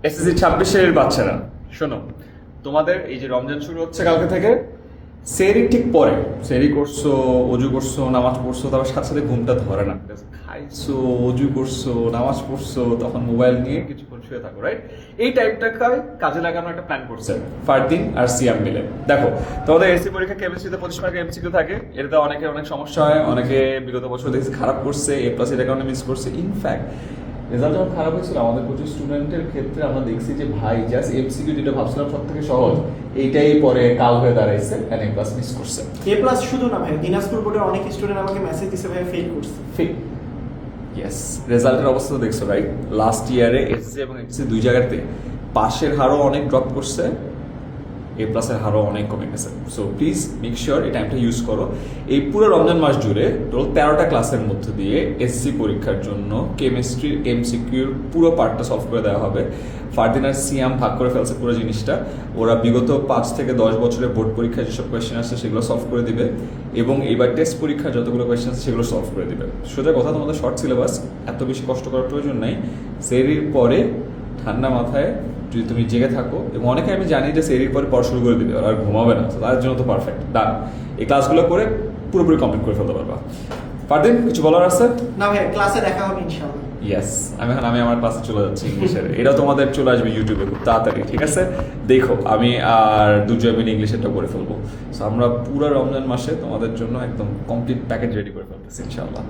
SSC 26-এর বাচ্চারা শোনো, তোমাদের এই যে রমজান শুরু হচ্ছে কালকে থেকে, সেহরির ঠিক পরে সেহরি করছো, অজু করছো, নামাজ পড়ছো, তারপর সাথে সাথে ঘুমটা ধরে না। খাইছো, অজু করছো, নামাজ পড়ছো, তখন মোবাইল নিয়ে কিছুক্ষণ শুয়ে থাকো, রাইট? এই টাইপটাকে কাজে লাগানোর একটা প্ল্যান করছে ফারদিন আর সিয়াম মিলে। দেখো, তোমাদের এসসি পরীক্ষা কেমিস্ট্রিতে 25 মার্কের এমসিকিউ থাকে, এটাতে অনেকের অনেক সমস্যা হয়, অনেকে বিগত বছর দেখছি খারাপ করছে, এ প্লাস এটার কারণে মিস করছে। ইনফ্যাক্ট রেজাল্ট যখন খারাপ হয়েছিল আমাদের প্রচুর স্টুডেন্টের ক্ষেত্রে আমরা দেখছি যে ভাই জাস্ট এমসিকিউ যেটা ভাবছিলাম সব থেকে সহজ, এইটাই পরে কাল হয়ে দাঁড়াইছে, এন এ প্লাস মিস করছে। এ প্লাস শুধু না ভাই, দিনাজপুর বোর্ডের অনেক স্টুডেন্ট আমাকে মেসেজ দিছে ভাই ফেল করছে। Fail, yes. রেজাল্টের অবস্থা তো দেখছো, রাইট? লাস্ট ইয়ারে এসএসসি এবং এইচএসসি দুই জায়গাতে পাশের হারও অনেক ড্রপ করছে, এ প্লাসের হারও অনেক কমে গেছে। সো প্লিজ মেক শিওর এই টাইমটা ইউজ করো। এই পুরো রমজান মাস জুড়ে টোটাল 13টা ক্লাসের মধ্যে দিয়ে এসসি পরীক্ষার জন্য কেমিস্ট্রির এমসিকিউর পুরো পার্টটা সলভ করে দেওয়া হবে। ফারদিন আর সিয়াম ভাগ করে ফেলছে পুরো জিনিসটা। ওরা বিগত 5 থেকে 10 বছরের বোর্ড পরীক্ষায় যেসব কোয়েশ্চেন আসছে সেগুলো সলভ করে দিবে, এবং এবার টেস্ট পরীক্ষার যতগুলো কোয়েশ্চেন আছে সেগুলো সলভ করে দিবে। সোজা কথা, তোমাদের শর্ট সিলেবাস, এত বেশি কষ্ট করার প্রয়োজন নাই। সেহরির পরে ঠান্ডা মাথায় যদি তুমি জেগে থাকো, এবং অনেকে আমি জানি যে সেহরির পরে পড়া শুরু করে দিবে আর ঘুমাবে না, তার জন্য তো পারফেক্ট। ডান, এই ক্লাসগুলো করে পুরোপুরি কমপ্লিট করে ফেলতে পারবা। ফারদিন, কিছু বলার আছে? না ভাই, ক্লাসে দেখা হবে ইনশাআল্লাহ। ইয়েস, আমি আমার ক্লাসে চলে যাচ্ছি ইংলিশের। এটাও তোমাদের চলে আসবে ইউটিউবে খুব তাড়াতাড়ি, ঠিক আছে? দেখো, আমি আর দুজন মিলে ইংলিশেরটা করে ফেলবো। সো আমরা পুরো রমজান মাসে তোমাদের জন্য একদম কমপ্লিট প্যাকেজ রেডি করে ফেলতেছি ইনশাআল্লাহ।